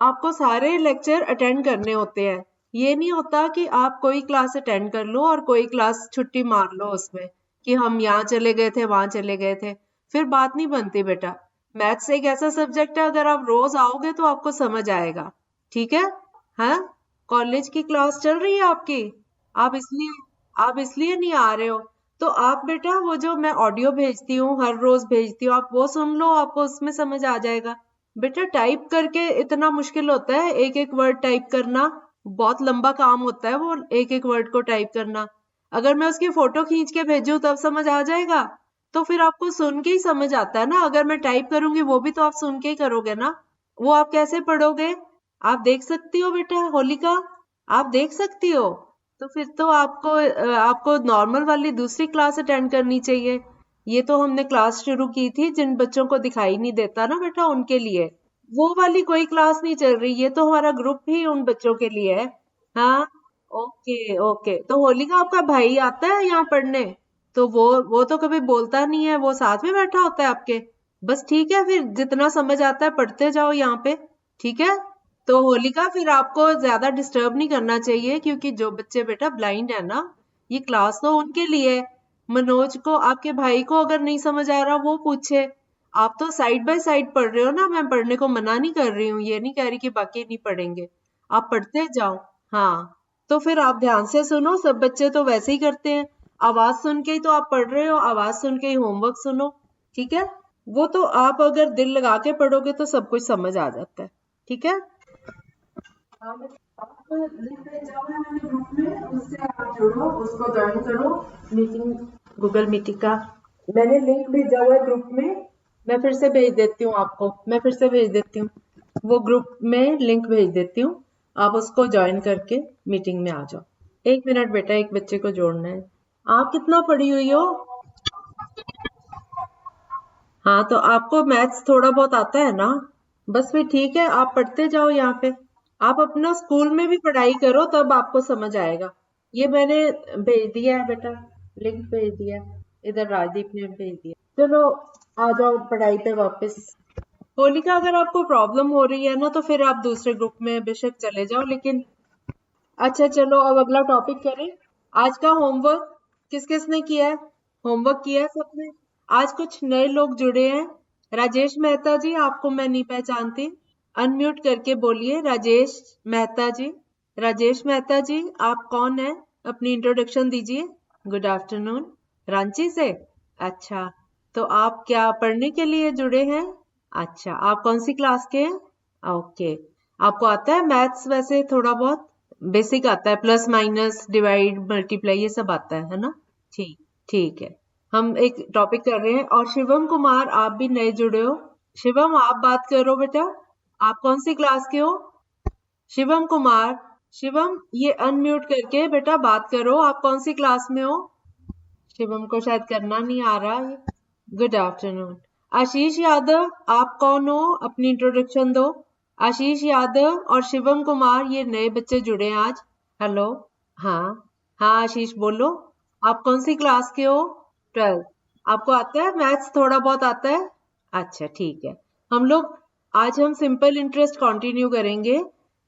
आपको सारे lecture attend करने होते हैं। ये नहीं होता कि आप कोई क्लास अटेंड कर लो और कोई क्लास छुट्टी मार लो उसमें कि हम यहाँ चले गए थे वहां चले गए थे, फिर बात नहीं बनती बेटा। मैथ्स एक ऐसा सब्जेक्ट है, अगर आप रोज आओगे तो आपको समझ आएगा। ठीक है? हाँ, कॉलेज की क्लास चल रही है आपकी, आप इसलिए आप इसलिए नहीं आ रहे हो। तो आप बेटा वो जो मैं ऑडियो भेजती हूँ, हर रोज भेजती हूँ, आप वो सुन लो, आपको उसमें समझ आ जाएगा। बेटा टाइप करके इतना मुश्किल होता है, एक एक वर्ड टाइप करना बहुत लंबा काम होता है, वो एक एक वर्ड को टाइप करना। अगर मैं उसकी फोटो खींच के भेजूं तब समझ आ जाएगा? तो फिर आपको सुन के ही समझ आता है ना। अगर मैं टाइप करूंगी वो भी तो आप सुन के ही करोगे ना, वो आप कैसे पढ़ोगे? आप देख सकती हो बेटा होलिका, आप देख सकती हो? तो फिर तो आपको नॉर्मल वाली दूसरी क्लास अटेंड करनी चाहिए। ये तो हमने क्लास शुरू की थी जिन बच्चों को दिखाई नहीं देता ना बेटा, उनके लिए। वो वाली कोई क्लास नहीं चल रही, ये तो हमारा ग्रुप ही उन बच्चों के लिए है। हाँ, ओके ओके। तो होलिका आपका भाई आता है यहाँ पढ़ने? तो वो तो कभी बोलता नहीं है, वो साथ में बैठा होता है आपके। बस ठीक है, फिर जितना समझ आता है पढ़ते जाओ यहाँ पे। ठीक है? तो होलिका फिर आपको ज्यादा डिस्टर्ब नहीं करना चाहिए, क्योंकि जो बच्चे बेटा ब्लाइंड है ना, ये क्लास तो उनके लिए है। मनोज को, आपके भाई को अगर नहीं समझ आ रहा वो पूछे। आप तो साइड बाय साइड पढ़ रहे हो ना, मैं पढ़ने को मना नहीं कर रही हूँ, ये नहीं कह रही कि बाकी नहीं पढ़ेंगे। आप पढ़ते जाओ। हाँ, तो फिर आप ध्यान से सुनो, सब बच्चे तो वैसे ही करते हैं। आवाज सुन के ही तो आप पढ़ रहे हो, आवाज सुन के ही होमवर्क सुनो। ठीक है? वो तो आप अगर दिल लगा के पढ़ोगे तो सब कुछ समझ आ जाता है। ठीक है? हाँ, आप लिंक भेजा हुआ है मैंने ग्रुप में, उससे आप जुड़ो, उसको ज्वाइन करो। मीटिंग, गूगल मीटिंग का मैंने लिंक भेजा हुआ है ग्रुप में। मैं फिर से भेज देती हूँ आपको, मैं फिर से भेज देती हूँ, वो ग्रुप में लिंक भेज देती हूँ। आप उसको ज्वाइन करके मीटिंग में आ जाओ। 1 मिनट बेटा, एक बच्चे को जोड़ना है। आप कितना पढ़ी हुई हो? हाँ, तो आपको मैथ्स थोड़ा बहुत आता है ना? बस फिर ठीक है, आप पढ़ते जाओ यहाँ पे। आप अपना स्कूल में भी पढ़ाई करो तब आपको समझ आएगा। ये मैंने भेज दिया है बेटा, लिंक भेज दिया है। इधर राजदीप ने भेज दिया। चलो आ जाओ पढ़ाई पे वापस। होलिका, अगर आपको प्रॉब्लम हो रही है ना तो फिर आप दूसरे ग्रुप में बेशक चले जाओ, लेकिन अच्छा चलो अब अगला टॉपिक करें। आज का होमवर्क किस किस ने किया है? होमवर्क किया है सबने? आज कुछ नए लोग जुड़े हैं। राजेश मेहता जी, आपको मैं नहीं पहचानती, अनम्यूट करके बोलिए। राजेश मेहता जी, राजेश मेहता जी, आप कौन है? अपनी इंट्रोडक्शन दीजिए। Good afternoon. रांची से? अच्छा, तो आप क्या पढ़ने के लिए जुड़े हैं? अच्छा, आप कौन सी क्लास के हैं? ओके, आपको आता है मैथ्स वैसे थोड़ा बहुत? बेसिक आता है, प्लस माइनस डिवाइड मल्टीप्लाई ये सब आता है ना? ठीक, ठीक है। हम एक टॉपिक कर रहे हैं। और शिवम कुमार, आप भी नए जुड़े हो। शिवम, आप बात करो बेटा। आप कौन सी क्लास के हो? शिवम कुमार, शिवम ये अनम्यूट करके बेटा बात करो, आप कौन सी क्लास में हो? शिवम को शायद करना नहीं आ रहा है। Good afternoon. आशीष यादव, आप कौन हो? अपनी इंट्रोडक्शन दो। आशीष यादव और शिवम कुमार, ये नए बच्चे जुड़े हैं आज। हेलो। हाँ, हाँ आशीष बोलो। आप कौन सी क्लास के हो? 12। आपको आता है मैथ्स थोड़ा बहुत आता है? अच्छा ठीक है। हम लोग आज हम सिंपल इंटरेस्ट कंटिन्यू करेंगे।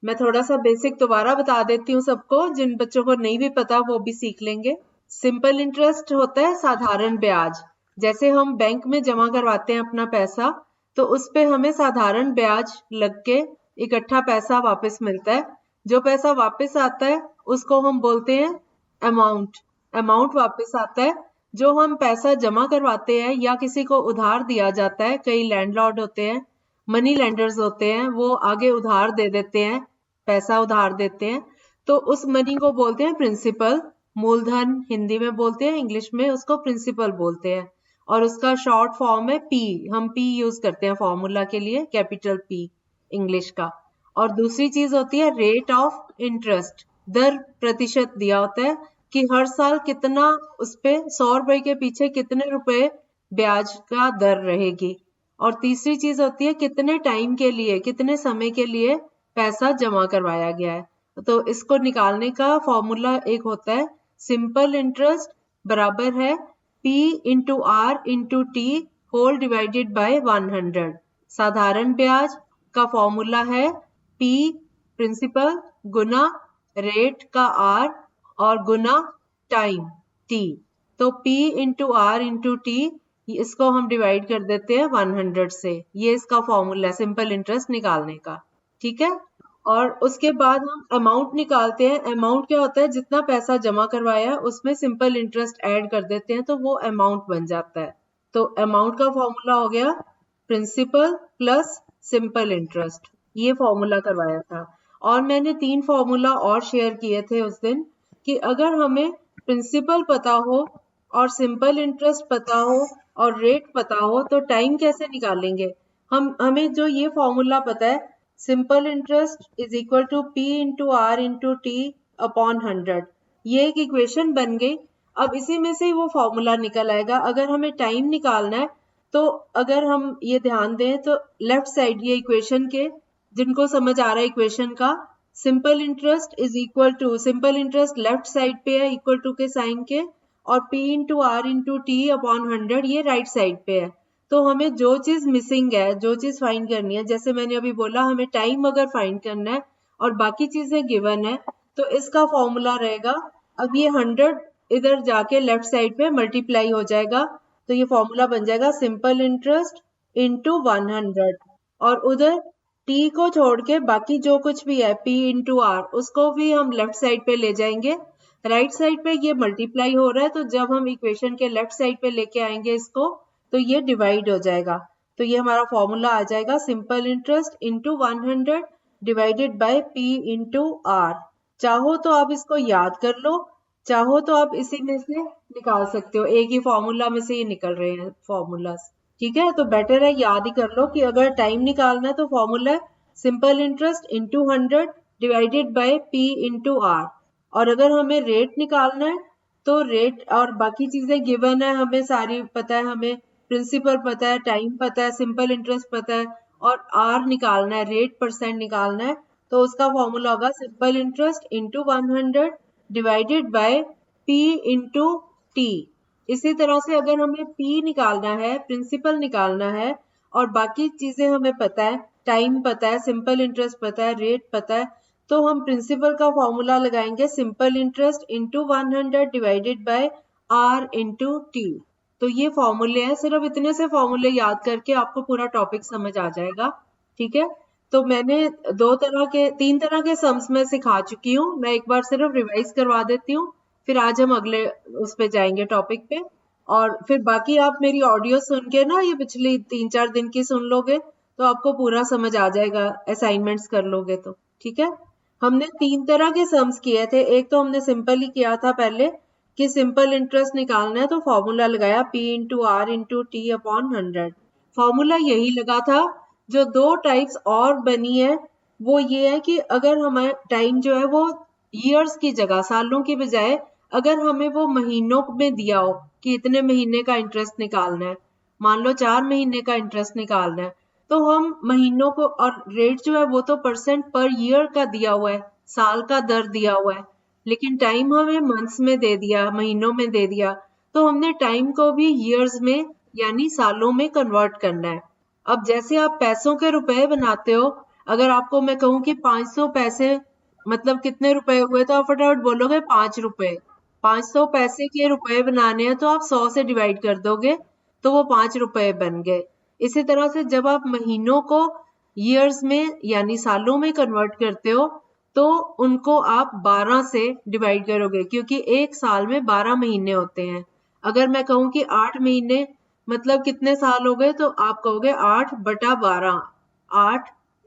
मैं थोड़ा सा बेसिक दोबारा बता देती हूँ सबको, जिन बच्चों को नहीं भी पता वो भी सीख लेंगे। सिंपल इंटरेस्ट होता है साधारण ब्याज। जैसे हम बैंक में जमा करवाते हैं अपना पैसा, तो उस पे हमें साधारण ब्याज लग के इकट्ठा पैसा वापस मिलता है। जो पैसा वापस आता है उसको हम बोलते हैं अमाउंट। अमाउंट वापस आता है। जो हम पैसा जमा करवाते हैं या किसी को उधार दिया जाता है, कई लैंडलॉर्ड होते हैं, मनी लेंडर्स होते हैं, वो आगे उधार दे देते हैं, पैसा उधार देते हैं, तो उस मनी को बोलते हैं प्रिंसिपल। मूलधन हिंदी में बोलते हैं, इंग्लिश में उसको प्रिंसिपल बोलते हैं। और उसका शॉर्ट फॉर्म है पी। हम पी यूज करते हैं फॉर्मूला के लिए, कैपिटल पी इंग्लिश का। और दूसरी चीज होती है रेट ऑफ इंटरेस्ट। दर प्रतिशत दिया होता है कि हर साल कितना, उस पे 100 रुपए के पीछे कितने रुपए ब्याज का दर रहेगी। और तीसरी चीज होती है कितने टाइम के लिए, कितने समय के लिए पैसा जमा करवाया गया है। तो इसको निकालने का फॉर्मूला एक होता है, सिंपल इंटरेस्ट बराबर है P into R into T whole divided by 100। साधारण ब्याज का फॉर्मूला है P प्रिंसिपल गुना रेट का R और गुना टाइम T। तो P into R into T, इसको हम डिवाइड कर देते हैं 100 से। ये इसका फॉर्मूला है सिंपल इंटरेस्ट निकालने का, ठीक है। और उसके बाद हम अमाउंट निकालते हैं। अमाउंट क्या होता है, जितना पैसा जमा करवाया उसमें सिंपल इंटरेस्ट ऐड कर देते हैं तो वो अमाउंट बन जाता है। तो अमाउंट का फॉर्मूला हो गया प्रिंसिपल प्लस सिंपल इंटरेस्ट, ये फॉर्मूला करवाया था। और मैंने 3 फॉर्मूला और शेयर किए थे उस दिन कि अगर हमें प्रिंसिपल पता हो और सिंपल इंटरेस्ट पता हो और रेट पता हो तो टाइम कैसे निकालेंगे। हमें जो ये फॉर्मूला पता है, simple interest is equal to P into R into T upon 100, ये एक इक्वेशन बन गई। अब इसी में से वो फॉर्मूला निकल आएगा। अगर हमें टाइम निकालना है तो अगर हम ये ध्यान दें तो लेफ्ट साइड ये इक्वेशन के, जिनको समझ आ रहा है इक्वेशन का, simple interest is equal to, simple interest left side पे है इक्वल टू के साइन के, और P into R into T upon 100 ये राइट साइड पे है। तो हमें जो चीज मिसिंग है, जो चीज फाइंड करनी है, जैसे मैंने अभी बोला हमें टाइम अगर फाइंड करना है और बाकी चीजें गिवन है तो इसका फॉर्मूला रहेगा, अब ये 100 इधर जाके लेफ्ट साइड पे मल्टीप्लाई हो जाएगा तो ये फॉर्मूला बन जाएगा सिंपल इंटरेस्ट इंटू 100, और उधर T को छोड़ के बाकी जो कुछ भी है P इंटू R उसको भी हम लेफ्ट साइड पे ले जाएंगे। राइट साइड पे ये मल्टीप्लाई हो रहा है तो जब हम इक्वेशन के लेफ्ट साइड पे लेके आएंगे इसको तो ये डिवाइड हो जाएगा। तो ये हमारा फॉर्मूला आ जाएगा simple interest into 100 divided bye P into R। चाहो तो आप इसको याद कर लो, चाहो तो आप इसी में से निकाल सकते हो, एक ही फॉर्मूला में से ये निकल रहे हैं फॉर्मूलाज, ठीक है। तो बेटर है याद ही कर लो कि अगर टाइम निकालना है तो फॉर्मूला है simple interest into 100 divided bye P into R। और अगर हमें रेट निकालना है तो रेट और बाकी चीजें गिवन है, हमें सारी पता है, हमें प्रिंसिपल पता है, टाइम पता है, सिंपल इंटरेस्ट पता है और R निकालना है, रेट परसेंट निकालना है। तो उसका फॉर्मूला होगा simple interest into 100 divided bye P into T। इसी तरह से अगर हमें P निकालना है, प्रिंसिपल निकालना है और बाकी चीजें हमें पता है, टाइम पता है, सिंपल इंटरेस्ट पता है, रेट पता है, तो हम प्रिंसिपल का फॉर्मूला लगाएंगे simple interest into 100 divided bye R into T। तो ये फॉर्मूले हैं, सिर्फ इतने से फॉर्मूले याद करके आपको पूरा टॉपिक समझ आ जाएगा, ठीक है। तो मैंने 3 तरह के सम्स में सिखा चुकी हूँ, मैं एक बार सिर्फ रिवाइज करवा देती हूँ, फिर आज हम अगले उस पे जाएंगे टॉपिक पे, और फिर बाकी आप मेरी ऑडियो सुन के ना ये पिछली 3-4 दिन की सुन लोगे तो आपको पूरा समझ आ जाएगा, असाइनमेंट्स कर लोगे तो, ठीक है। हमने 3 तरह के सम्स किए थे। एक तो हमने सिंपल ही किया था पहले कि सिंपल इंटरेस्ट निकालना है तो फॉर्मूला लगाया P into R into T upon 100, formula यही लगा था। जो 2 टाइप्स और बनी है वो ये है कि अगर हमारा टाइम जो है वो ईयर्स की जगह, सालों की बजाय, अगर हमें वो महीनों में दिया हो कि इतने महीने का इंटरेस्ट निकालना है, मान लो 4 महीने का इंटरेस्ट निकालना है, तो हम महीनों को, और रेट जो है वो तो परसेंट पर ईयर का दिया हुआ है, साल का दर दिया हुआ है, लेकिन टाइम हमें मंथ्स में दे दिया, महीनों में दे दिया, तो हमने टाइम को भी ईयर्स में यानी सालों में कन्वर्ट करना है। अब जैसे आप पैसों के रुपए बनाते हो, अगर आपको मैं कहूं कि 500 पैसे मतलब कितने रुपए हुए तो आप फटाफट बोलोगे 5 रुपए। 500 पैसे के रुपए बनाने हैं तो आप 100 से डिवाइड कर दोगे तो वो 5 रुपए बन गए। इसी तरह से जब आप महीनों को ईयर्स में यानी सालों में कन्वर्ट करते हो तो उनको आप 12 से डिवाइड करोगे, क्योंकि एक साल में 12 महीने होते हैं। अगर मैं कहूं कि 8 महीने मतलब कितने साल हो गए तो आप कहोगे 8/12,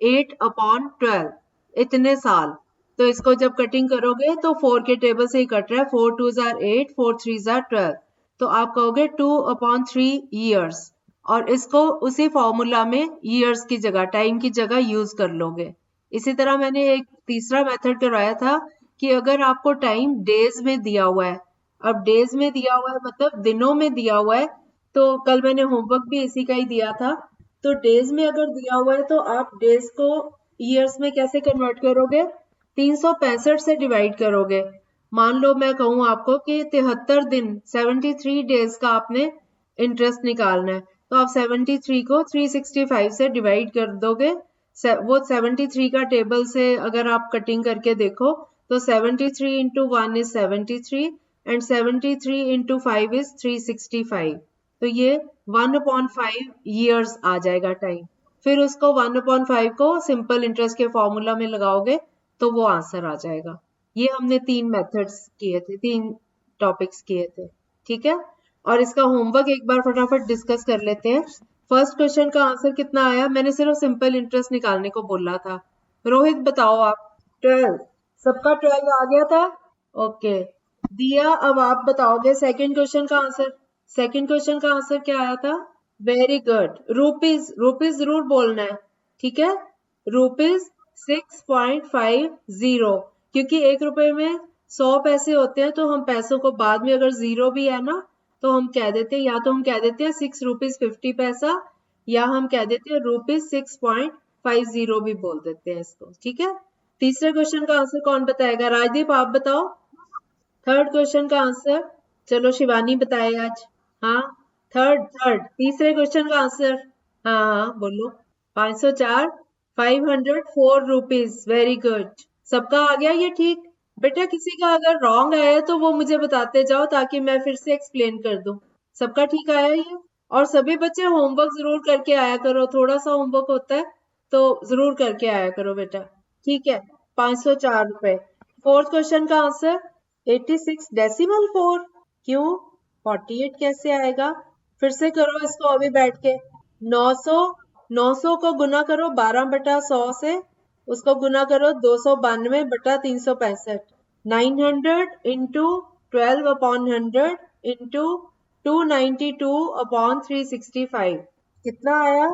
8 अपॉन 12 इतने साल। तो इसको जब कटिंग करोगे तो 4 के टेबल से ही कट रहा है, 4 2s are 8, 4 3s are 12, तो आप कहोगे 2/3 ईयर्स, और इसको उसी फॉर्मूला में ईयर्स की जगह, टाइम की जगह यूज कर लोगे। इसी तरह मैंने एक तीसरा मेथड करवाया था कि अगर आपको टाइम डेज में दिया हुआ है, अब डेज में दिया हुआ है मतलब दिनों में दिया हुआ है, तो कल मैंने होमवर्क भी इसी का ही दिया था। तो डेज में अगर दिया हुआ है तो आप डेज को ईयर्स में कैसे कन्वर्ट करोगे, 365 से डिवाइड करोगे। मान लो मैं कहूँ आपको कि 73 दिन 73 डेज का आपने इंटरेस्ट निकालना है, तो आप 73 को 365 से डिवाइड कर दोगे वो 73 का टेबल से अगर आप कटिंग करके देखो तो 73 into 1 is 73 and 73 into 5 is 365. तो ये 1/5 years आ जाएगा टाइम। फिर उसको 1/5 को सिंपल इंटरेस्ट के फॉर्मूला में लगाओगे तो वो आंसर आ जाएगा। ये हमने 3 मेथड्स किए थे, 3 टॉपिक्स किए थे, ठीक है। और इसका होमवर्क एक बार फटाफट डिस्कस कर लेते हैं। फर्स्ट क्वेश्चन का आंसर कितना आया? मैंने सिर्फ सिंपल इंटरेस्ट निकालने को बोला था। रोहित बताओ आप। 12। सबका 12 आ गया था? ओके। दिया, अब आप बताओगे सेकंड क्वेश्चन का आंसर। सेकंड क्वेश्चन का आंसर क्या आया था? Very good. रुपीज, रुपीज जरूर बोलना है, ठीक है। रुपीज 6.50, क्योंकि 1 रुपए में 100 पैसे होते हैं, तो हम पैसों को बाद में अगर जीरो भी है ना तो हम कह देते हैं, या तो हम कह देते हैं 6 रुपीज 50 पैसा, या हम कह देते हैं रुपीज 6.50 भी बोल देते हैं इसको, ठीक है। तीसरे क्वेश्चन का आंसर कौन बताएगा? राजदीप आप बताओ। थर्ड क्वेश्चन का आंसर चलो शिवानी बताए आज। हाँ, थर्ड थर्ड तीसरे क्वेश्चन का आंसर। हाँ हाँ बोलो। 504, 504 रुपीज। Very good. सबका आ गया ये ठीक? बेटा किसी का अगर रॉन्ग आया है तो वो मुझे बताते जाओ ताकि मैं फिर से एक्सप्लेन कर दूं। सबका ठीक आया ये? और सभी बच्चे होमवर्क जरूर करके आया करो, थोड़ा सा होमवर्क होता है तो जरूर करके आया करो बेटा, ठीक है। 504 रुपए। फोर्थ क्वेश्चन का आंसर 86 डेसिमल 4। क्यों? 48 कैसे आएगा? फिर से करो इसको अभी बैठ के। 900, 900 को गुना करो 12/100 से, उसको गुना करो 292/365। 900 इंटू 12/100 इंटू 292/365 कितना आया?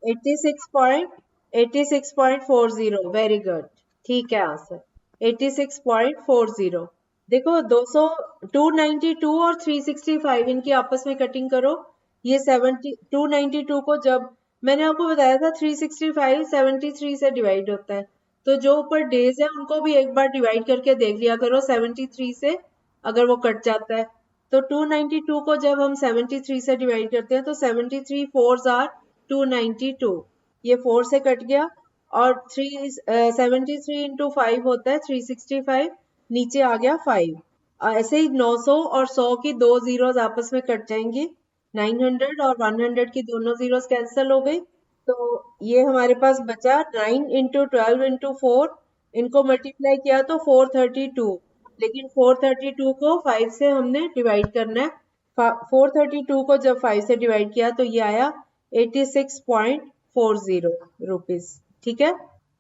86.40। वेरी गुड, ठीक है आंसर 86.40। देखो 200, 292 और 365 इनकी आपस में कटिंग करो। ये 292 को जब मैंने आपको बताया था 365 73 से डिवाइड होता है, तो जो ऊपर डेज है उनको भी एक बार डिवाइड करके देख लिया करो 73 से, अगर वो कट जाता है तो 292 को जब हम 73 से डिवाइड करते हैं तो 73 4s आर 292, ये 4 से कट गया। और 73 इंटू 5 होता है 365, नीचे आ गया 5। ऐसे ही 900 और 100 की 2 जीरोस आपस में कट जाएंगी, 900 और 100 की दोनों जीरोस कैंसिल हो गई, तो ये हमारे पास बचा 9 इंटू 12 इंटू 4, इनको मल्टीप्लाई किया तो 432, लेकिन 432 को 5 से हमने डिवाइड करना है। 432 को जब 5 से डिवाइड किया तो ये आया 86.40 रुपीज, ठीक है।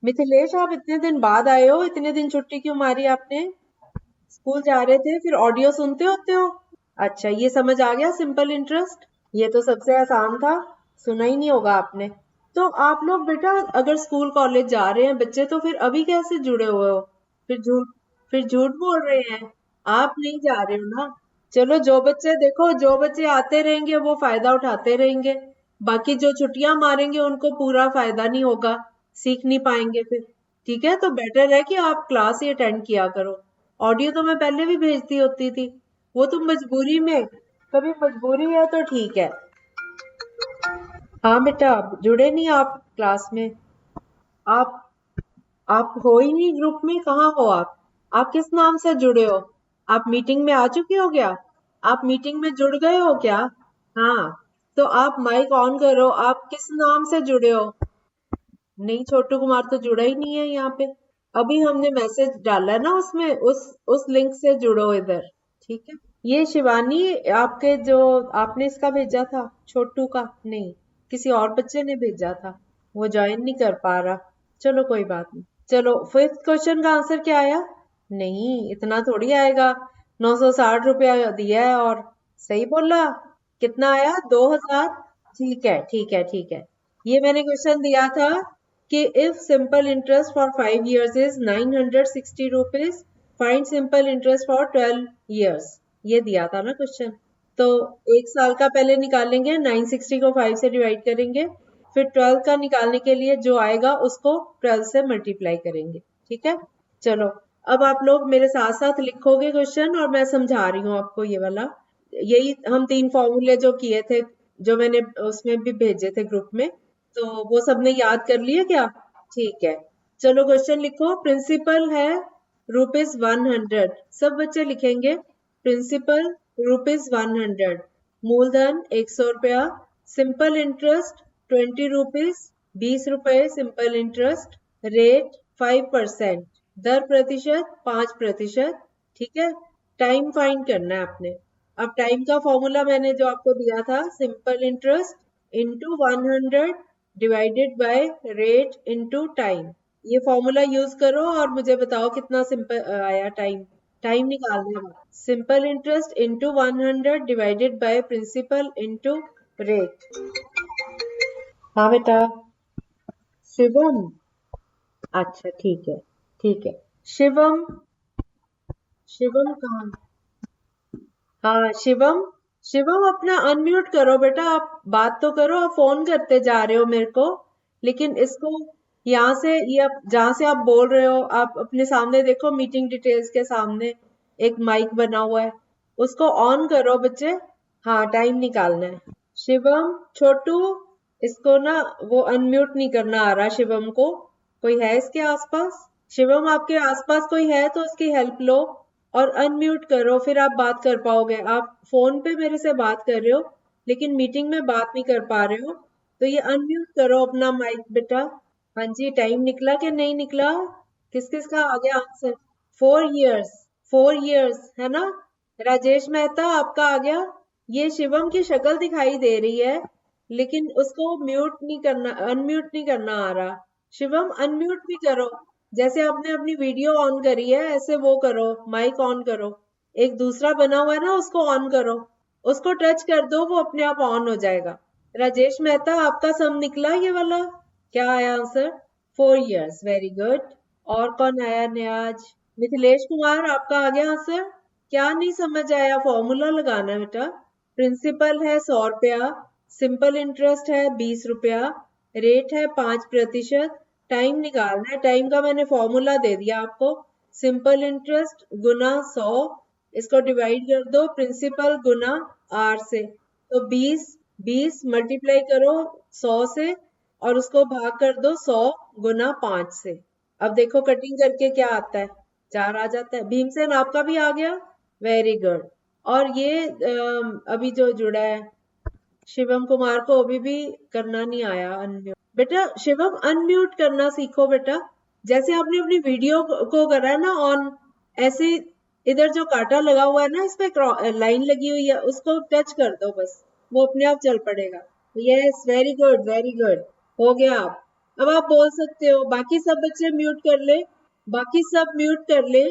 मिथिलेश आप इतने दिन बाद आए हो, इतने दिन छुट्टी क्यों मारी आपने? स्कूल जा रहे थे, फिर ऑडियो सुनते होते हो? अच्छा, ये समझ आ गया सिंपल इंटरेस्ट? ये तो सबसे आसान था, सुना ही नहीं होगा आपने। तो आप लोग बेटा अगर स्कूल कॉलेज जा रहे हैं बच्चे तो फिर अभी कैसे जुड़े हुए हो? फिर झूठ बोल रहे हैं, आप नहीं जा रहे हो ना। चलो जो बच्चे देखो, जो बच्चे आते रहेंगे वो फायदा उठाते रहेंगे, बाकी जो छुट्टियां मारेंगे उनको पूरा फायदा नहीं होगा, सीख नहीं पाएंगे फिर। ठीक है, तो बेटर है कि आप क्लास ही अटेंड किया करो। ऑडियो तो मैं पहले भी भेजती होती थी, वो तो मजबूरी में, कभी मजबूरी है तो ठीक है। हाँ बेटा, जुड़े नहीं आप क्लास में? आप आप हो ही नहीं ग्रुप में, कहाँ हो आप? आप किस नाम से जुड़े हो? आप मीटिंग में आ चुके हो क्या? आप मीटिंग में जुड़ गए हो क्या? हाँ, तो आप माइक ऑन करो, आप किस नाम से जुड़े हो? नहीं, छोटू कुमार तो जुड़ा ही नहीं है यहाँ पे। अभी हमने मैसेज डाला है ना उसमें, उस लिंक से जुड़ो इधर, ठीक है। ये शिवानी, आपके जो आपने इसका भेजा था छोटू का, नहीं किसी और बच्चे ने भेजा था, वो ज्वाइन नहीं कर पा रहा। चलो कोई बात नहीं। चलो फिफ्थ क्वेश्चन का आंसर क्या आया? नहीं, इतना थोड़ी आएगा, 960 रुपया दिया है। और सही बोला, कितना आया? 2000। ठीक है ठीक है ठीक है। ये मैंने क्वेश्चन दिया था कि if simple interest for 5 years is 960 rupees, find simple interest for 12 years, ये दिया था ना क्वेश्चन। तो 1 साल का पहले निकालेंगे, 960 को 5 से डिवाइड करेंगे, फिर 12 का निकालने के लिए जो आएगा उसको 12 से मल्टीप्लाई करेंगे, ठीक है। चलो अब आप लोग मेरे साथ साथ लिखोगे क्वेश्चन, और मैं समझा रही हूँ आपको ये वाला। यही हम 3 फॉर्मूले जो किए थे, जो मैंने उसमें भी भेजे थे ग्रुप में, तो वो सबने याद कर लिए क्या? ठीक है, चलो क्वेश्चन लिखो। प्रिंसिपल है ₹100, सब बच्चे लिखेंगे। प्रिंसिपल ₹100, मूलधन ₹100, simple interest ₹20, ₹20 simple interest, rate 5%, दर प्रतिशत 5%। ठीक है, टाइम फाइंड करना है आपने। अब टाइम का फॉर्मूला मैंने जो आपको दिया था, simple interest into 100 divided by rate into time. ये फॉर्मूला यूज करो और मुझे बताओ कितना सिंपल आया टाइम। टाइम निकालना है। Simple interest into 100 divided by principal into rate. हाँ बेटा। शिवम। अच्छा ठीक है, ठीक है। शिवम। शिवम कहाँ? हाँ शिवम। शिवम अपना अनम्यूट करो बेटा, आप बात तो करो। आप फोन करते जा रहे हो मेरे को, लेकिन इसको यहाँ से, ये जहाँ से आप बोल रहे हो, आप अपने सामने देखो, मीटिंग डिटेल्स के सामने एक माइक बना हुआ है, उसको ऑन करो बच्चे। हाँ, टाइम निकालना है। शिवम, छोटू, इसको ना वो अनम्यूट नहीं करना आ रहा शिवम को। कोई है इसके आसपास? शिवम, आपके आसपास कोई है तो उसकी हेल्प लो और अनम्यूट करो, फिर आप बात कर पाओगे। आप फोन पे मेरे से बात कर रहे हो, लेकिन मीटिंग में बात नहीं कर पा रहे हो, तो ये अनम्यूट करो अपना माइक बेटा। हाँ जी, टाइम निकला कि नहीं निकला? किस किस का आ गया आंसर? 4 इयर्स। 4 इयर्स है ना? राजेश मेहता, आपका आ गया। ये शिवम की शक्ल दिखाई दे रही है, लेकिन उसको म्यूट नहीं करना, अनम्यूट नहीं करना आ रहा। शिवम, अनम्यूट भी करो। जैसे आपने अपनी वीडियो ऑन करी है, ऐसे वो करो, माइक ऑन करो। एक दूसरा बना हुआ है ना, उसको ऑन करो। उसको टच कर दो, वो अपने आप ऑन हो जाएगा। राजेश मेहता, आपका सम निकला ये वाला? क्या आया आंसर? 4 years, very good. और कौन आया नया आज? मिथिलेश कुमार, आपका आ गया आंसर। क्या नहीं समझ आया? फॉर्मूला लगाना है बेटा। प्रिंसिपल है ₹100, सिंपल इंटरेस्ट है ₹20, रेट है 5%। टाइम निकालना है। टाइम का मैंने फॉर्मूला दे दिया आपको। सिंपल इंटरेस्ट गुना 100, इसको डिवाइड कर दो प्रिंसिपल गुना आर से, तो 20। 20 मल्टीप्लाई करो 100 से, और उसको भाग कर दो 100 गुना 5 से। अब देखो कटिंग करके क्या आता है। 4 आ जाता है। भीमसेन, आपका भी आ गया, वेरी गुड। और ये अभी जो जुड़ा है शिवम कुमार को अभी भी करना नहीं आया अनम्यूट। बेटा शिवम, अनम्यूट करना सीखो बेटा। जैसे आपने अपनी वीडियो को करा है ना ऑन, ऐसे इधर जो कांटा लगा हुआ है ना, इस पे लाइन लगी हुई है, उसको टच कर दो बस, वो अपने आप चल पड़ेगा। Yes, very good, very good. हो गया। आप अब आप बोल सकते हो। बाकी सब बच्चे म्यूट कर ले। बाकी सब म्यूट कर ले।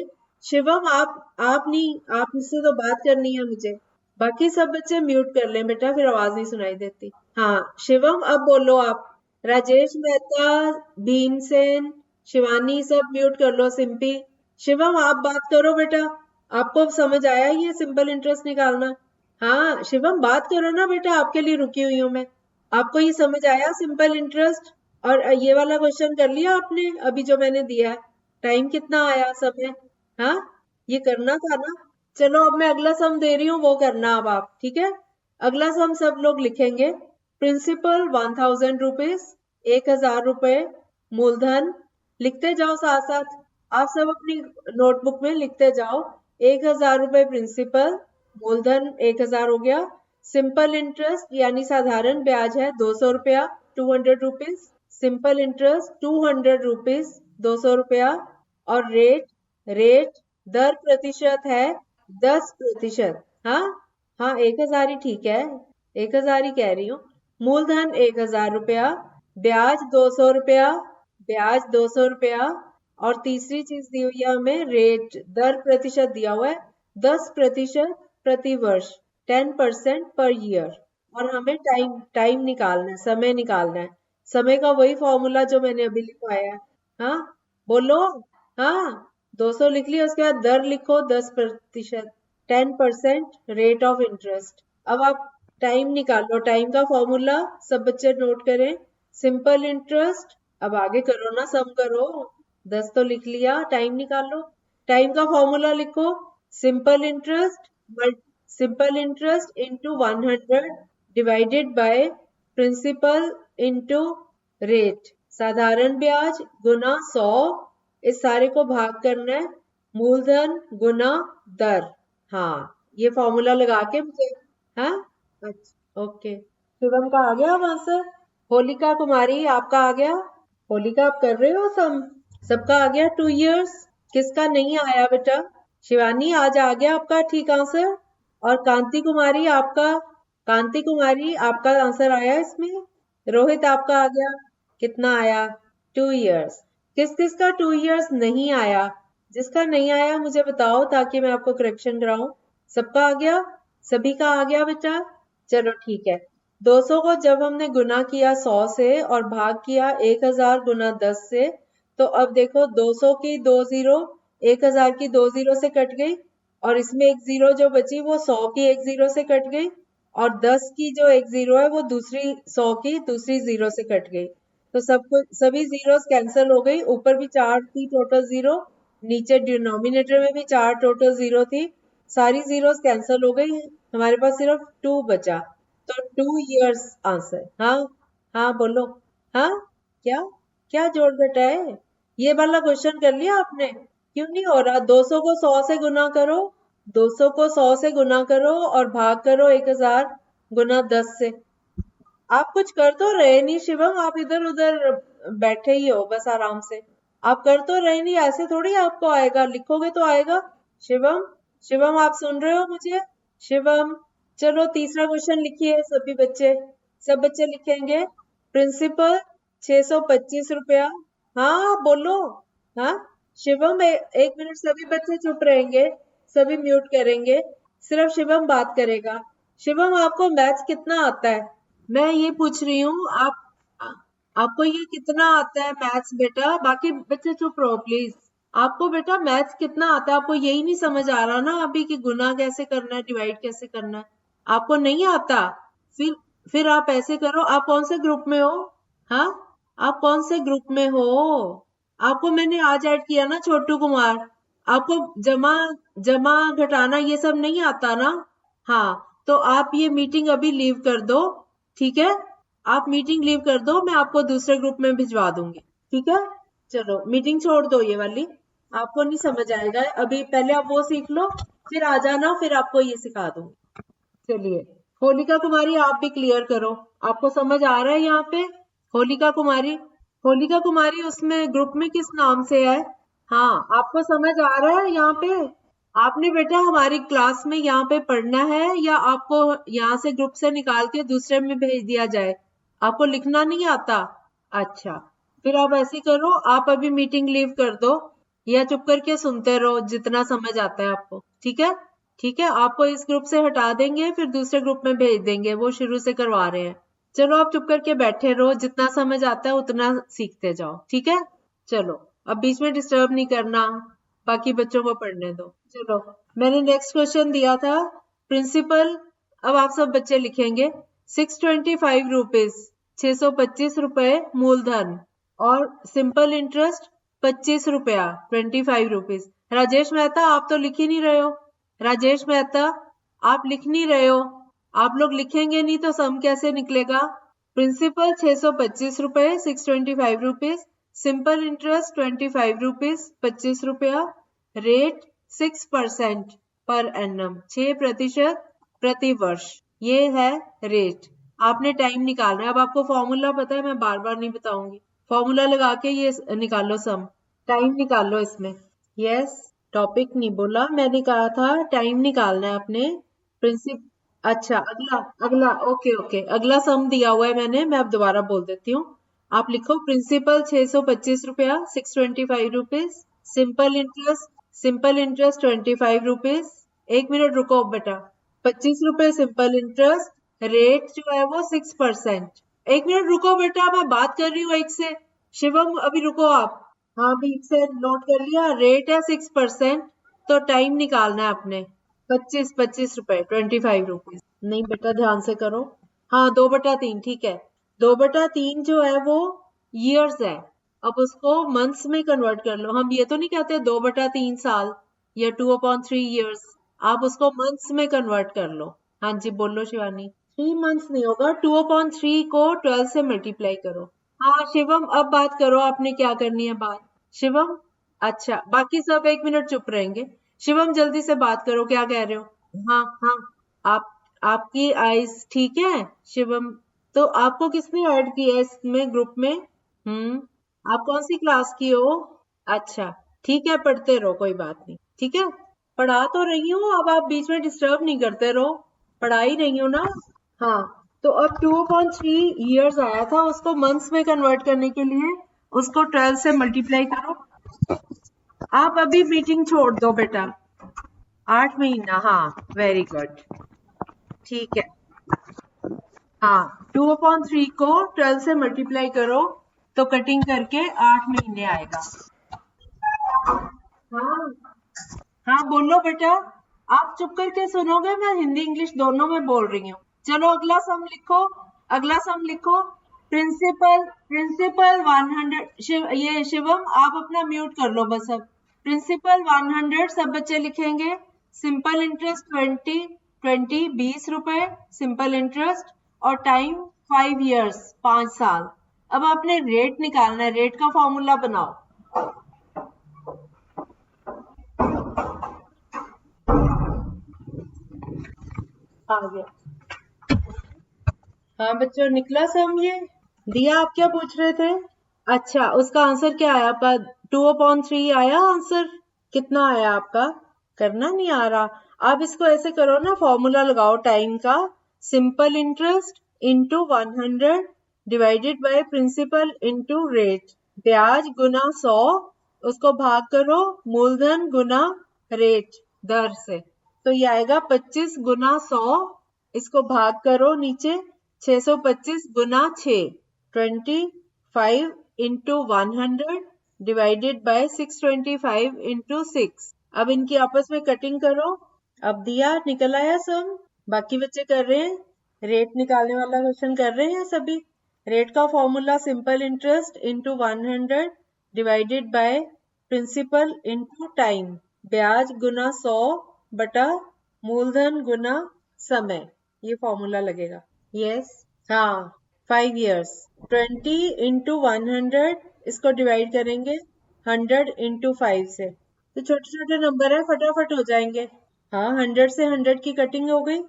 शिवम, आप नहीं, आपसे तो बात करनी है मुझे। बाकी सब बच्चे म्यूट कर लें बेटा, फिर आवाज नहीं सुनाई देती। हाँ शिवम, अब बोलो आप। राजेश मेहता, भीमसेन, शिवानी, सब म्यूट कर लो। सिंपी। शिवम, आप बात करो बेटा। आपको समझ आया ये सिंपल इंटरेस्ट निकालना? हाँ शिवम, बात करो ना बेटा, आपके लिए रुकी हुई हूँ मैं। आपको ये समझ आया सिंपल इंटरेस्ट? और ये वाला क्वेश्चन कर लिया आपने अभी जो मैंने दिया है? टाइम कितना आया, समय? हाँ, ये करना था ना। चलो अब मैं अगला सम दे रही हूँ, वो करना अब आप, ठीक है? अगला सम सब लोग लिखेंगे। प्रिंसिपल ₹1000, ₹1000, मूलधन। लिखते जाओ साथ साथ। आप सब अपनी नोटबुक में लिखते जाओ। ₹1000 प्रिंसिपल, मूलधन 1000 हो गया। सिंपल इंटरेस्ट यानी साधारण ब्याज है ₹200, ₹200। Simple interest ₹200, ₹200। और रेट, रेट दर प्रतिशत है 10%। हाँ, हाँ 1000 ही ठीक है, 1000 ही कह रही हूँ। मूलधन ₹1000, ब्याज ₹200, ब्याज ₹200। और तीसरी चीज दी हुई है हमें, रेट, दर प्रतिशत दिया हुआ है 10% प्रति वर्ष, 10% पर ईयर। और हमें टाइम टाइम निकालना है, समय निकालना है। समय का वही फॉर्मूला जो मैंने अभी लिखवाया है। हाँ बोलो। हाँ, 200 लिख लिया, उसके बाद दर लिखो 10%, 10% रेट ऑफ इंटरेस्ट। अब आप टाइम निकालो। टाइम का फॉर्मूला सब बच्चे नोट करें। सिंपल इंटरेस्ट, अब आगे करो ना, सम करो। 10 तो लिख लिया, टाइम निकालो। टाइम का फॉर्मूला लिखो। Simple interest, simple interest into 100 divided by principal into rate. साधारण ब्याज गुना 100, इस सारे को भाग करना है मूलधन गुना दर। हाँ, ये फॉर्मूला लगा के मुझे। हाँ, अच्छा ओके। शिवम का आ गया अब आंसर। होलिका कुमारी आपका आ गया। होलिका आप कर रहे हो सम, सबका आ गया 2 years। किसका नहीं आया बेटा? शिवानी आज आ गया आपका ठीक आंसर। और कांति कुमारी आपका, कांति कुमारी आपका आंसर आया इसमें। रोहित आपका आ गया। कितना आया? 2 years। किस किस का 2 years नहीं आया? जिसका नहीं आया मुझे बताओ ताकि मैं आपको करेक्शन कराऊं। सबका आ गया? सभी का आ गया बेटा? चलो ठीक है। 200 को जब हमने गुना किया 100 से और भाग किया 1000 गुना 10 से, तो अब देखो 200 की 2 जीरो 1000 की 2 जीरो से कट गई, और इसमें एक जीरो जो बची वो 100 की एक जीरो से कट गई, और 10 की जो एक जीरो है वो दूसरी 100 की दूसरी जीरो से कट गई। तो सब कुछ सभी जीरोस कैंसिल हो गई। ऊपर भी 4 थी टोटल जीरो, नीचे डिनोमिनेटर में भी 4 टोटल जीरो थी। सारी जीरोस कैंसिल हो गई, हमारे पास सिर्फ 2 बचा। तो 2 years आंसर। हाँ हाँ बोलो। हाँ, क्या क्या जोड़ घटा है? ये वाला क्वेश्चन कर लिया आपने? क्यों नहीं हो रहा? 200 को 100 से गुना करो, 200 को 100 से गुना करो और भाग करो 1000 गुना 10 से। आप कुछ कर तो रहे नहीं शिवम, आप इधर उधर बैठे ही हो बस आराम से। आप कर तो रहे नहीं, ऐसे थोड़ी आपको आएगा, लिखोगे तो आएगा। शिवम, शिवम आप सुन रहे हो मुझे? शिवम, चलो तीसरा क्वेश्चन लिखिए सभी बच्चे, सब बच्चे लिखेंगे। प्रिंसिपल 625 रुपया। हाँ बोलो। हाँ शिवम, एक मिनट सभी बच्चे चुप रहेंगे, सभी म्यूट करेंगे, सिर्फ शिवम बात करेगा। शिवम आपको मैथ्स कितना आता है? मैं ये पूछ रही हूँ आप, आपको ये कितना आता है मैथ्स बेटा? बाकी बच्चे चुप रहो प्लीज। आपको बेटा मैथ्स कितना आता है? आपको यही नहीं समझ आ रहा ना अभी कि गुना कैसे करना है, डिवाइड कैसे करना है? आपको नहीं आता? फिर फिर आप ऐसे करो, आप कौन से ग्रुप में हो? हाँ, आप कौन से ग्रुप में हो? आपको मैंने आज ऐड किया ना छोटू कुमार। आपको जमा जमा घटाना ये सब नहीं आता ना? हाँ, तो आप ये मीटिंग अभी लीव कर दो, ठीक है? आप मीटिंग लीव कर दो, मैं आपको दूसरे ग्रुप में भिजवा दूंगी, ठीक है? चलो मीटिंग छोड़ दो ये वाली, आपको नहीं समझ आएगा अभी, पहले आप वो सीख लो, फिर आ जाना, फिर आपको ये सिखा दूंगी। चलिए, होलिका कुमारी आप भी क्लियर करो, आपको समझ आ रहा है यहाँ पे? होलिका कुमारी, होलिका कुमारी उसमें ग्रुप में किस नाम से है? हाँ, आपको समझ आ रहा है यहाँ पे? आपने बेटा हमारी क्लास में यहाँ पे पढ़ना है या आपको यहाँ से ग्रुप से निकाल के दूसरे में भेज दिया जाए? आपको लिखना नहीं आता? अच्छा, फिर आप ऐसे करो, आप अभी मीटिंग लीव कर दो, या चुप करके सुनते रहो जितना समझ आता है आपको, ठीक है? ठीक है, आपको इस ग्रुप से हटा देंगे, फिर दूसरे ग्रुप में भेज देंगे, वो शुरू से करवा रहे हैं। चलो आप चुप करके बैठे रहो, जितना समझ आता है उतना सीखते जाओ, ठीक है? चलो, अब बीच में डिस्टर्ब नहीं करना, बाकी बच्चों को पढ़ने दो। चलो, मैंने नेक्स्ट क्वेश्चन दिया था, प्रिंसिपल, अब आप सब बच्चे लिखेंगे 625 रुपीज, 625 रुपए मूलधन, और सिंपल इंटरेस्ट 25 रुपया, 25 रुपीज। राजेश मेहता आप तो लिख ही नहीं रहे हो। राजेश मेहता आप लिख नहीं रहे हो, आप लोग लिखेंगे नहीं तो सम कैसे निकलेगा? प्रिंसिपल 625 रुपए, 625 रुपीज, सिंपल इंटरेस्ट 25 रुपीज, 25 रुपया, रेट 6% पर एनम, 6% प्रति वर्ष, ये है रेट। आपने टाइम निकालना है, अब आपको फॉर्मूला पता है, मैं बार बार नहीं बताऊंगी, फॉर्मूला लगा के ये निकालो सम, टाइम निकालो इसमें। यस, टॉपिक नहीं बोला, मैंने कहा था टाइम निकालना है आपने। प्रिंसिप अच्छा, अगला अगला, ओके ओके, अगला सम दिया हुआ है मैंने, मैं अब दोबारा बोल देती हूँ। आप लिखो प्रिंसिपल 625 रुपया, 625 रुपीज, सिंपल इंटरेस्ट 25 रुपीज। एक मिनट रुको बेटा, 25 रुपए सिंपल इंटरेस्ट, रेट जो है वो 6%। एक मिनट रुको बेटा, मैं बात कर रही हूँ एक से। शिवम अभी रुको आप। हाँ बीच से नोट कर लिया, रेट है 6%, तो टाइम निकालना है आपने 25 25 रुपीज। नहीं बेटा ध्यान से करो। हाँ 2/3, ठीक है, 2/3 जो है वो ईयर्स है, अब उसको मंथ्स में कन्वर्ट कर लो। हम ये तो नहीं कहते 2/3 साल या 2/3 ईयर्स, आप उसको मंथ्स में कन्वर्ट कर लो। हाँ जी बोलो शिवानी। 3 मंथ्स नहीं होगा, 2/3 को 12 से मल्टीप्लाई करो। हाँ शिवम, अब बात करो, आपने क्या करनी है बात। शिवम, अच्छा बाकी सब 1 मिनट चुप रहेंगे। शिवम जल्दी से बात करो, क्या कह रहे हो। हाँ हाँ। आप आपकी आइज ठीक है शिवम। तो आपको किसने ऐड किया है इसमें, ग्रुप में। आप कौन सी क्लास की हो। अच्छा, ठीक है, पढ़ते रहो, कोई बात नहीं, ठीक है। पढ़ा तो रही हूँ, अब आप बीच में डिस्टर्ब नहीं करते रहो। पढ़ा ही रही हूँ ना। हाँ, तो अब 2/3 आया था, उसको मंथ्स में कन्वर्ट करने के लिए उसको 12 से मल्टीप्लाई करो। आप अभी मीटिंग छोड़ दो बेटा। 8 महीना, हाँ वेरी गुड। ठीक है। हाँ, 2/3 को 12 से मल्टीप्लाई करो तो कटिंग करके 8 महीने आएगा। हाँ हाँ, बोलो बेटा। आप चुप करके सुनोगे, मैं हिंदी इंग्लिश दोनों में बोल रही हूँ। चलो अगला सम लिखो। अगला सम लिखो। Principal principal 100। ये शिवम, आप अपना म्यूट कर लो बस अब। प्रिंसिपल 100 सब बच्चे लिखेंगे। Simple interest 20 simple interest. और टाइम 5 इयर्स, 5 साल। अब आपने रेट निकालना है, रेट का फॉर्मूला बनाओ। आ गया। हाँ बच्चों, निकला सम ये। दिया, आप क्या पूछ रहे थे। अच्छा, उसका आंसर क्या आया आपका। 2/3 आया आंसर। कितना आया आपका। करना नहीं आ रहा। आप इसको ऐसे करो ना, फॉर्मूला लगाओ टाइम का। Simple interest into 100 divided by principal into rate. ब्याज गुना 100, उसको भाग करो मूलधन गुना रेट, दर से। तो ये आएगा 25 गुना 100। इसको भाग करो नीचे, 625 गुना 6, 25 इंटू 100 डिवाइडेड बाय 625 इंटू 6। अब इनकी आपस में कटिंग करो। अब दिया, निकल आया सम। बाकी बच्चे कर रहे हैं, रेट निकालने वाला क्वेश्चन कर रहे हैं सभी। रेट का formula simple interest into 100 divided by principal into time. ब्याज गुना 100 बटा मूलधन गुना समय। ये फॉर्मूला लगेगा। यस। हाँ, 5 इयर्स। 20 इंटू 100, इसको डिवाइड करेंगे 100 इंटू 5 से। तो छोटे छोटे नंबर है, फटाफट हो जाएंगे। हाँ, 100 से 100 की कटिंग हो गई।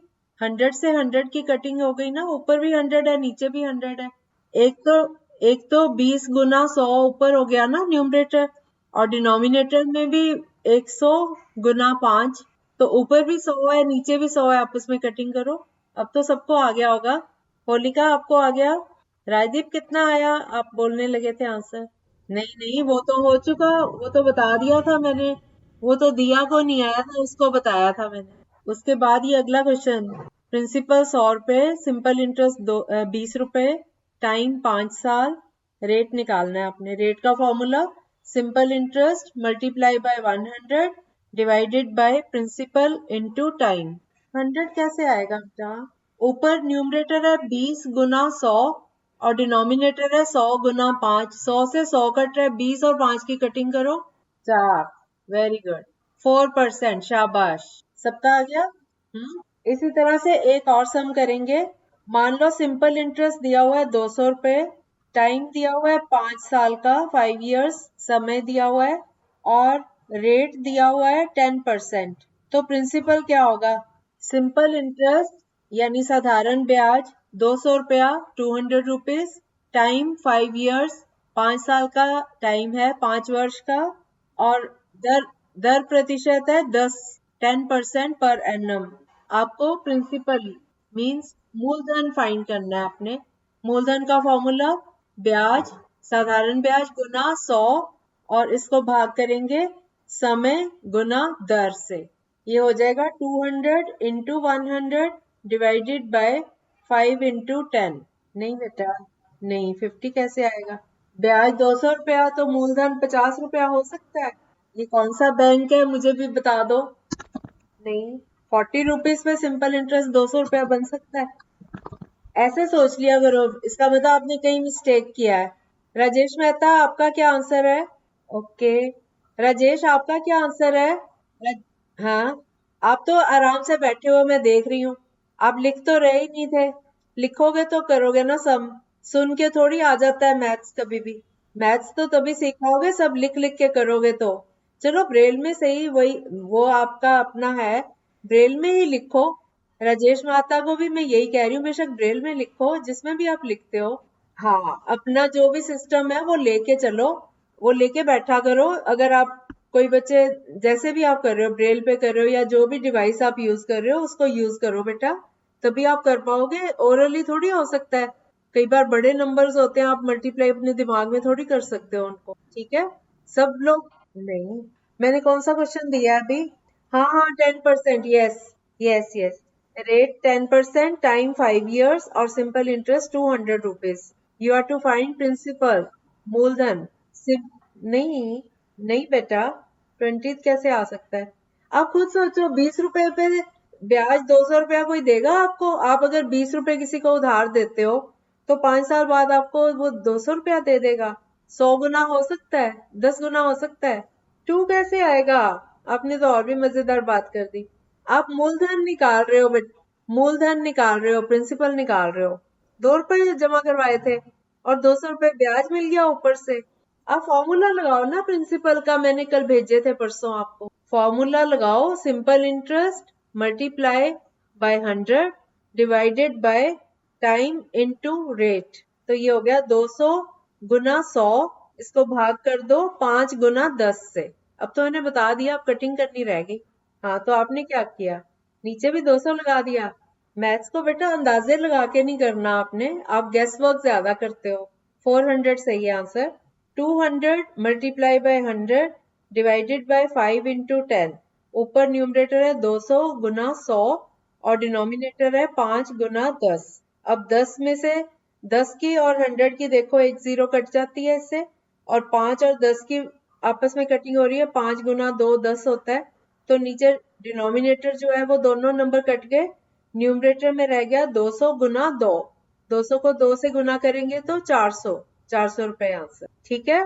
100 से 100 की कटिंग हो गई ना, ऊपर भी 100 है, नीचे भी 100 है। एक तो एक तो 20 गुना 100 ऊपर हो गया ना न्यूमरेटर, और डिनोमिनेटर में भी 100 गुना 5। तो ऊपर भी 100 है, नीचे भी 100 है, आपस में कटिंग करो। अब तो सबको आ गया होगा। होलिका, आपको आ गया। राजदीप, कितना आया, आप बोलने लगे थे आंसर। नहीं नहीं, वो तो हो चुका, वो तो बता दिया था मैंने। वो तो दिया को नहीं आया था, उसको बताया था मैंने। उसके बाद ये अगला क्वेश्चन। प्रिंसिपल 100 रुपए, सिंपल इंटरेस्ट 20 रुपए, टाइम 5 साल। रेट निकालना है आपने। रेट का formula simple interest multiply by 100 divided by principal into time. 100 कैसे आएगा बेटा। ऊपर न्यूमरेटर है 20 गुना 100, और डिनोमिनेटर है 100 गुना 5। 100 से 100 कट रहा है, 20 और 5 की कटिंग करो। 4। Very good. 4%, शाबाश। सबका आ गया। इसी तरह से एक और सम करेंगे। मान लो सिंपल इंटरेस्ट दिया हुआ है 200 रुपए, टाइम दिया हुआ है 5 साल का, 5 इयर्स, समय दिया हुआ है, और रेट दिया हुआ है 10%। तो प्रिंसिपल क्या होगा। सिंपल इंटरेस्ट यानी साधारण ब्याज 200 रुपया, 200 रुपीज। टाइम 5 इयर्स, 5 साल का टाइम है, 5 वर्ष का। और दर दर प्रतिशत है 10% पर एनम। आपको प्रिंसिपल मींस मूलधन फाइंड करना है आपने। मूलधन का फॉर्मूला ब्याज, साधारण ब्याज गुना 100, और इसको भाग करेंगे समय गुना दर से। ये हो जाएगा 200 इंटू 100 डिवाइडेड बाय 5 इंटू 10। नहीं बेटा, नहीं, 50 कैसे आएगा। ब्याज 200 रुपया, तो मूलधन 50 रुपया हो सकता है। ये कौन सा बैंक है, मुझे भी बता दो। नहीं, 40 रुपीज में सिंपल इंटरेस्ट 200 रुपया बन सकता है। ऐसे सोच लिया करो, इसका मतलब आपने कहीं मिस्टेक किया है। राजेश मेहता, आपका क्या आंसर है। ओके। राजेश, आपका क्या आंसर है। हाँ, आप तो आराम से बैठे हो, मैं देख रही हूँ। आप लिख तो रहे ही नहीं थे। लिखोगे तो करोगे ना सम। सुन के थोड़ी आ जाता है मैथ्स कभी भी। मैथ्स तो तभी सीखोगे सब लिख लिख के करोगे तो। चलो ब्रेल में सही, वही वो आपका अपना है, ब्रेल में ही लिखो। राजेश माता को भी मैं यही कह रही हूँ, बेशक ब्रेल में लिखो जिसमें भी आप लिखते हो। हाँ, अपना जो भी सिस्टम है वो लेके चलो, वो लेके बैठा करो। अगर आप कोई बच्चे जैसे भी आप कर रहे हो, ब्रेल पे कर रहे हो या जो भी डिवाइस आप यूज कर रहे हो उसको यूज करो बेटा, तभी आप कर पाओगे। ओरली थोड़ी हो सकता है, कई बार बड़े नंबर्स होते हैं, आप मल्टीप्लाई अपने दिमाग में थोड़ी कर सकते हो उनको, ठीक है। सब लोग नहीं, मैंने कौन सा क्वेश्चन दिया है अभी? हाँ हाँ, 10%, yes yes yes. Rate 10%, time 5 years और simple interest 200 rupees. You are to find principal, मूलधन। सिर्फ नहीं, नहीं बेटा, 20 कैसे आ सकता है? आप खुद सोचो, 20 रुपए पे ब्याज 200 रुपया कोई देगा आपको? आप अगर 20 रुपए किसी को उधार देते हो तो 5 साल बाद आपको वो 200 रुपया दे देगा। 100 गुना हो सकता है, 10 गुना हो सकता है, टू कैसे आएगा? आपने तो और भी मजेदार बात कर दी। आप मूलधन निकाल रहे हो बेटा, मूलधन निकाल रहे हो, प्रिंसिपल निकाल रहे हो। 2 रुपए जमा करवाए थे और 200 रुपए ब्याज मिल गया ऊपर से। आप फॉर्मूला लगाओ ना प्रिंसिपल का, मैंने कल भेजे थे परसों आपको। फॉर्मूला लगाओ, simple interest multiply by 100 divided by time into rate. तो ये हो गया 200 गुना 100, इसको भाग कर दो 5 गुना 10 से। अब तो मैंने बता दिया, अब कटिंग करनी रह गई। हाँ, तो आपने क्या किया, नीचे भी 200 लगा दिया। मैथ्स को बेटा अंदाजे लगा के नहीं करना आपने, आप गेस वर्क ज्यादा करते हो। 400 सही है answer. 200 multiply by 100 divided bye 5 into 10। ऊपर न्यूमरेटर है 200 गुना 100 और डिनोमिनेटर है 5 गुना 10। अब 10 में से 10 की और 100 की देखो, एक जीरो कट जाती है इससे, और 5 और 10 की आपस में कटिंग हो रही है, 5 गुना 2 10 होता है। तो नीचे डिनोमिनेटर जो है वो दोनों नंबर कट गए, न्यूमरेटर में रह गया 200 गुना 2। 200 को 2 से गुना करेंगे तो 400, 400 रुपए आंसर, ठीक है।